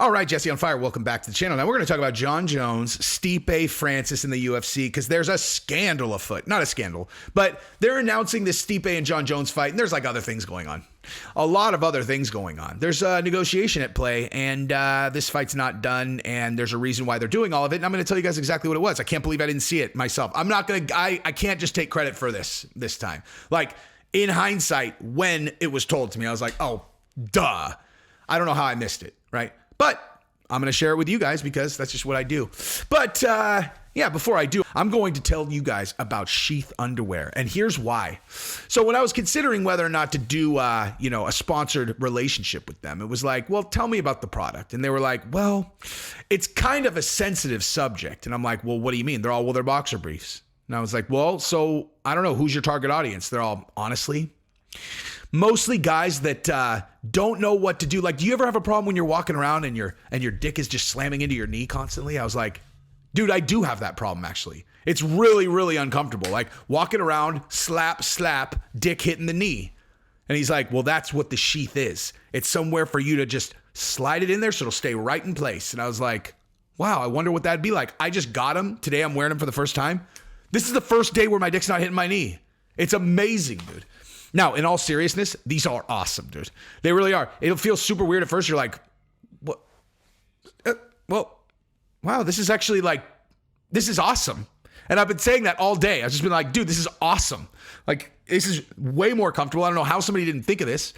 All right, Jesse on Fire, welcome back to the channel. Now we're going to talk about Jon Jones, Stipe, Francis in the UFC because there's a scandal afoot. Not a scandal, but they're announcing this Stipe and Jon Jones fight, and there's like other things going on. A lot of other things going on. There's a negotiation at play, and this fight's not done, and there's a reason why they're doing all of it, and I'm going to tell you guys exactly what it was. I can't believe I didn't see it myself. I can't just take credit for this time. Like, in hindsight, when it was told to me, I was like, oh, duh. I don't know how I missed it, right? But I'm going to share it with you guys because that's just what I do. But before I do, I'm going to tell you guys about Sheath Underwear. And here's why. So when I was considering whether or not to do, a sponsored relationship with them, it was like, well, tell me about the product. And they were like, well, it's kind of a sensitive subject. And I'm like, well, what do you mean? They're all their boxer briefs. And I was like, well, so I don't know. Who's your target audience? They're all, honestly, mostly guys that don't know what to do. Like, do you ever have a problem when you're walking around and your dick is just slamming into your knee constantly? I was like, dude, I do have that problem, actually. It's really, really uncomfortable. Like, walking around, slap, dick hitting the knee. And he's like, well, that's what the sheath is. It's somewhere for you to just slide it in there so it'll stay right in place. And I was like, wow, I wonder what that'd be like. I just got them. Today I'm wearing them for the first time. This is the first day where my dick's not hitting my knee. It's amazing, dude. Now, in all seriousness, these are awesome, dude. They really are. It'll feel super weird at first. You're like, what? Wow, this is actually like, this is awesome. And I've been saying that all day. I've just been like, dude, this is awesome. Like, this is way more comfortable. I don't know how somebody didn't think of this.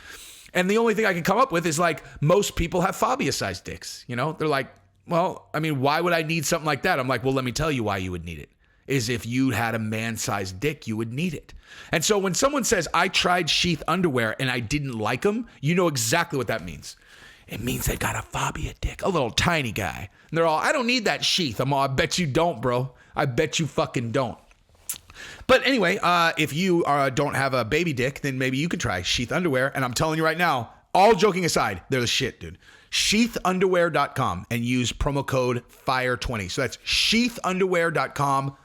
And the only thing I can come up with is like, most people have phobia-sized dicks. You know, they're like, well, I mean, why would I need something like that? I'm like, well, let me tell you why you would need it. Is if you had a man-sized dick, you would need it. And so when someone says, I tried Sheath Underwear and I didn't like them, you know exactly what that means. It means they got a phobia dick, a little tiny guy. And they're all, I don't need that sheath. I'm all, I bet you don't, bro. I bet you fucking don't. But anyway, if you don't have a baby dick, then maybe you could try Sheath Underwear. And I'm telling you right now, all joking aside, they're the shit, dude. Sheathunderwear.com and use promo code FIRE20. So that's sheathunderwear.com.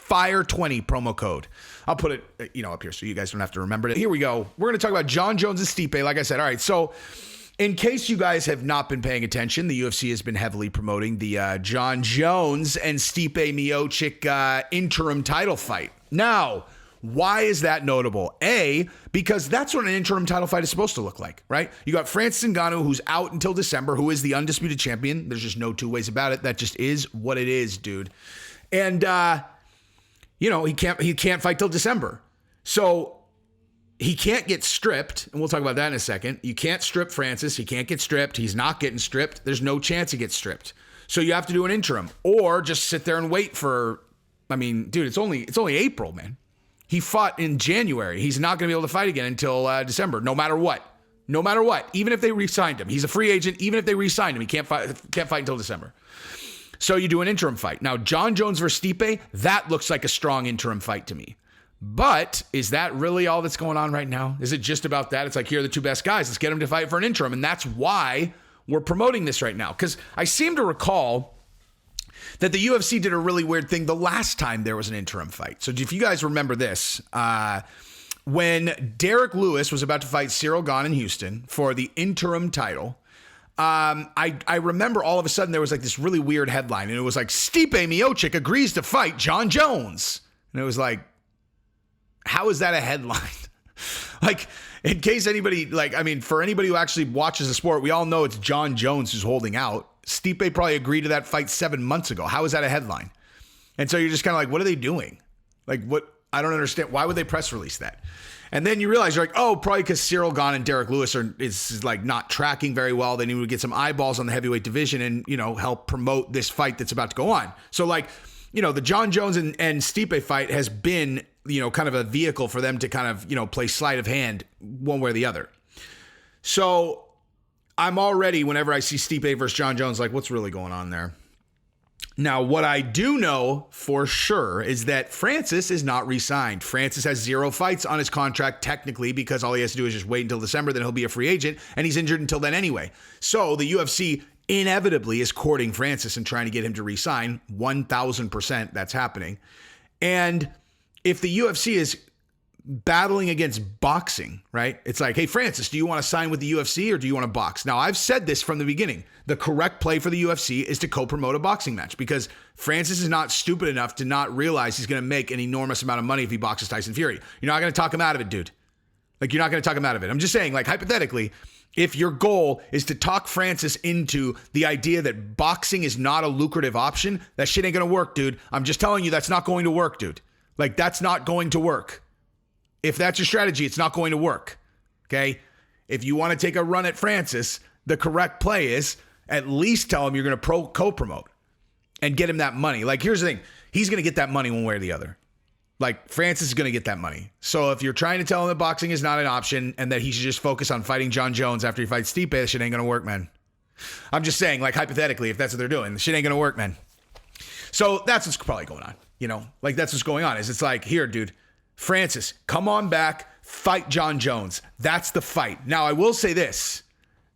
Fire20 promo code. I'll put it, up here so you guys don't have to remember it. Here we go. We're going to talk about Jon Jones and Stipe. Like I said, all right. So in case you guys have not been paying attention, the UFC has been heavily promoting the Jon Jones and Stipe Miocic interim title fight. Now, why is that notable? A, because that's what an interim title fight is supposed to look like, right? You got Francis Ngannou, who's out until December, who is the undisputed champion. There's just no two ways about it. That just is what it is, dude. And, he can't fight till December. So he can't get stripped. And we'll talk about that in a second. You can't strip Francis. He can't get stripped. He's not getting stripped. There's no chance he gets stripped. So you have to do an interim or just sit there and wait for, dude, it's only April, man. He fought in January. He's not going to be able to fight again until December, no matter what. No matter what. Even if they re-signed him. He's a free agent. Even if they re-signed him, he can't fight until December. So you do an interim fight. Now, Jon Jones versus Stipe, that looks like a strong interim fight to me. But is that really all that's going on right now? Is it just about that? It's like, here are the two best guys. Let's get them to fight for an interim. And that's why we're promoting this right now. Because I seem to recall that the UFC did a really weird thing the last time there was an interim fight. So if you guys remember this, when Derek Lewis was about to fight Cyril Gane in Houston for the interim title, I remember all of a sudden there was like this really weird headline, and it was like, Stipe Miocic agrees to fight Jon Jones. And it was like, how is that a headline? Like, in case anybody, for anybody who actually watches the sport, we all know it's Jon Jones who's holding out. Stipe probably agreed to that fight 7 months ago. How is that a headline? And so you're just kind of like, what are they doing? Like, what? I don't understand. Why would they press release that? And then you realize you're like, oh, probably because Cyril Gane and Derek Lewis is like not tracking very well. They need to get some eyeballs on the heavyweight division and, help promote this fight that's about to go on. So the Jon Jones and Stipe fight has been, kind of a vehicle for them to kind of, play sleight of hand one way or the other. So I'm already, whenever I see Stipe versus Jon Jones, like, what's really going on there? Now, what I do know for sure is that Francis is not re-signed. Francis has 0 fights on his contract technically because all he has to do is just wait until December, then he'll be a free agent, and he's injured until then anyway. So the UFC inevitably is courting Francis and trying to get him to re-sign. 1,000% that's happening. And if the UFC is battling against boxing, right? It's like, hey, Francis, do you want to sign with the UFC or do you want to box? Now, I've said this from the beginning. The correct play for the UFC is to co-promote a boxing match because Francis is not stupid enough to not realize he's going to make an enormous amount of money if he boxes Tyson Fury. You're not going to talk him out of it, dude. Like, you're not going to talk him out of it. I'm just saying, like, hypothetically, if your goal is to talk Francis into the idea that boxing is not a lucrative option, that shit ain't going to work, dude. I'm just telling you that's not going to work, dude. Like, that's not going to work. If that's your strategy, it's not going to work, okay? If you want to take a run at Francis, the correct play is at least tell him you're going to co-promote and get him that money. Like, here's the thing. He's going to get that money one way or the other. Like, Francis is going to get that money. So if you're trying to tell him that boxing is not an option and that he should just focus on fighting Jon Jones after he fights Stipe, that shit ain't going to work, man. I'm just saying, like, hypothetically, if that's what they're doing, the shit ain't going to work, man. So that's what's probably going on, you know? Like, that's what's going on is it's like, here, dude, Francis, come on back, fight Jon Jones. That's the fight. Now, I will say this.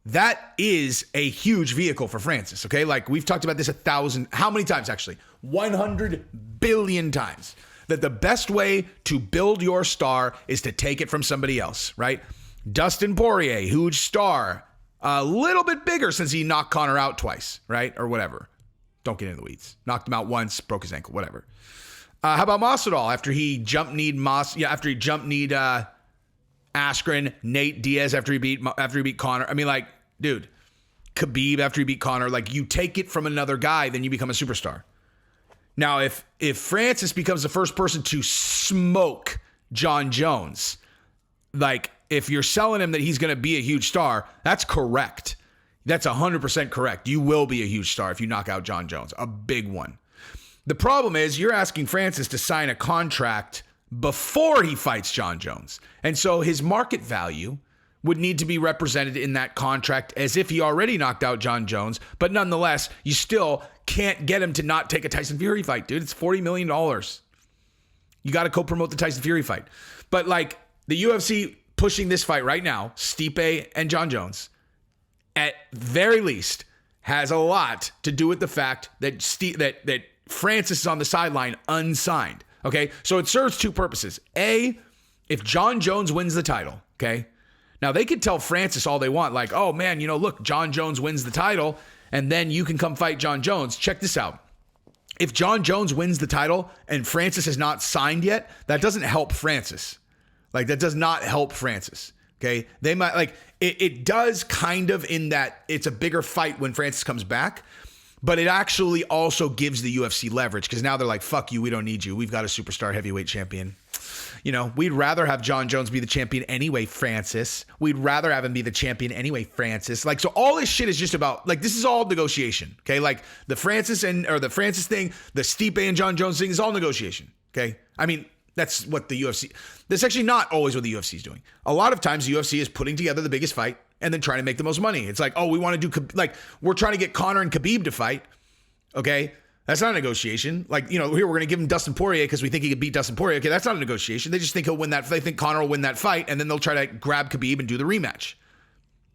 That is a huge vehicle for Francis, okay? Like, we've talked about this 1,000, how many times actually? 100 billion times. That the best way to build your star is to take it from somebody else, right? Dustin Poirier, huge star, a little bit bigger since he knocked Conor out twice, right? Or whatever. Don't get into the weeds. Knocked him out once, broke his ankle, whatever. How about Masvidal after he jump-kneed Askren, Nate Diaz after he beat Conor? I mean, like, dude, Khabib after he beat Conor. Like, you take it from another guy, then you become a superstar. Now, if Francis becomes the first person to smoke Jon Jones, like, if you're selling him that he's going to be a huge star, that's correct. That's 100% correct. You will be a huge star if you knock out Jon Jones, a big one. The problem is you're asking Francis to sign a contract before he fights Jon Jones. And so his market value would need to be represented in that contract as if he already knocked out Jon Jones. But nonetheless, you still can't get him to not take a Tyson Fury fight, dude. It's $40 million. You got to co-promote the Tyson Fury fight. But like the UFC pushing this fight right now, Stipe and Jon Jones, at very least, has a lot to do with the fact that that Francis is on the sideline unsigned. Okay, so it serves two purposes. A, if Jon Jones wins the title, okay, now they could tell Francis all they want, like, oh man, you know, look, Jon Jones wins the title, and then you can come fight Jon Jones. Check this out. If Jon Jones wins the title and Francis has not signed yet, that doesn't help Francis. Like, that does not help Francis. Okay, they might like it does kind of in that it's a bigger fight when Francis comes back. But it actually also gives the UFC leverage because now they're like, fuck you, we don't need you. We've got a superstar heavyweight champion. You know, we'd rather have Jon Jones be the champion anyway, Francis. We'd rather have him be the champion anyway, Francis. Like, so all this shit is just about, like, this is all negotiation, okay? Like, the Francis thing, the Stipe and Jon Jones thing is all negotiation, okay? I mean, that's what the UFC, that's actually not always what the UFC is doing. A lot of times the UFC is putting together the biggest fight and then trying to make the most money. It's like, oh, we want to do, like, we're trying to get Conor and Khabib to fight. Okay. That's not a negotiation. Like, you know, here we're going to give him Dustin Poirier because we think he could beat Dustin Poirier. Okay. That's not a negotiation. They just think he'll win that. They think Conor will win that fight. And then they'll try to grab Khabib and do the rematch.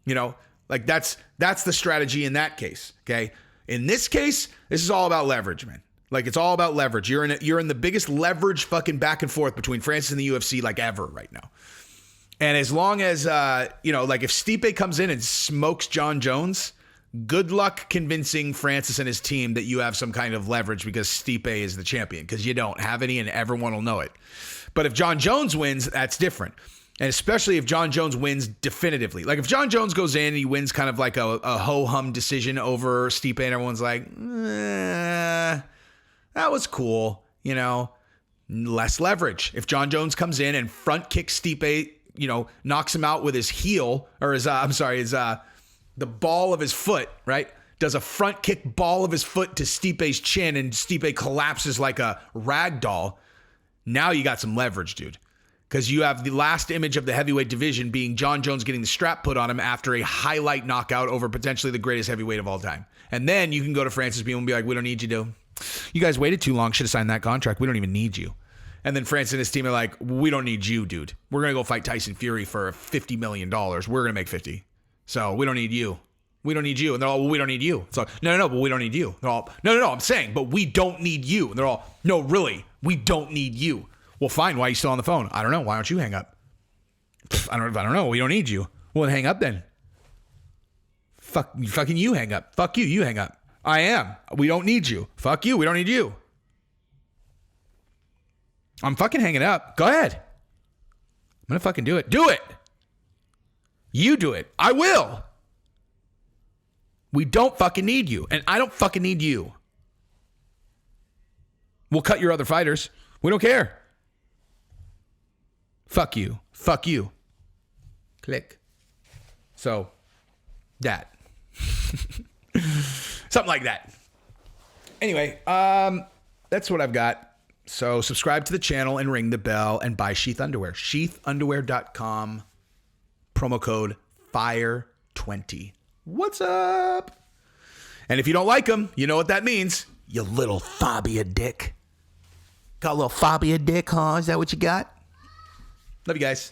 You know, like that's the strategy in that case. Okay. In this case, this is all about leverage, man. Like, it's all about leverage. You're in the biggest leverage fucking back and forth between Francis and the UFC like ever right now. And as long as, you know, like if Stipe comes in and smokes Jon Jones, good luck convincing Francis and his team that you have some kind of leverage because Stipe is the champion, because you don't have any and everyone will know it. But if Jon Jones wins, that's different. And especially if Jon Jones wins definitively. Like if Jon Jones goes in and he wins kind of like a ho-hum decision over Stipe and everyone's like, that was cool, you know, less leverage. If Jon Jones comes in and front kicks Stipe, you know, knocks him out with his heel or the ball of his foot, right? Does a front kick ball of his foot to Stipe's chin and Stipe collapses like a rag doll. Now you got some leverage, dude. Because you have the last image of the heavyweight division being Jon Jones getting the strap put on him after a highlight knockout over potentially the greatest heavyweight of all time. And then you can go to Francis Bean and be like, we don't need you, dude. You guys waited too long. Should have signed that contract. We don't even need you. And then Francis and his team are like, we don't need you, dude. We're going to go fight Tyson Fury for $50 million. We're going to make 50. So we don't need you. We don't need you. And they're all, well, we don't need you. So no, but we don't need you. They're all, no, I'm saying, but we don't need you. And they're all, no, really, we don't need you. Well, fine. Why are you still on the phone? I don't know. Why don't you hang up? I don't know. We don't need you. Well, then hang up then. Fucking you hang up. Fuck you. You hang up. I am. We don't need you. Fuck you. We don't need you. I'm fucking hanging up. Go ahead. I'm going to fucking do it. Do it. You do it. I will. We don't fucking need you. And I don't fucking need you. We'll cut your other fighters. We don't care. Fuck you. Fuck you. Click. So, that. Something like that. Anyway, that's what I've got. So subscribe to the channel and ring the bell and buy Sheath Underwear. Sheathunderwear.com. Promo code FIRE20. What's up? And if you don't like them, you know what that means. You little Fabia dick. Got a little Fabia dick, huh? Is that what you got? Love you guys.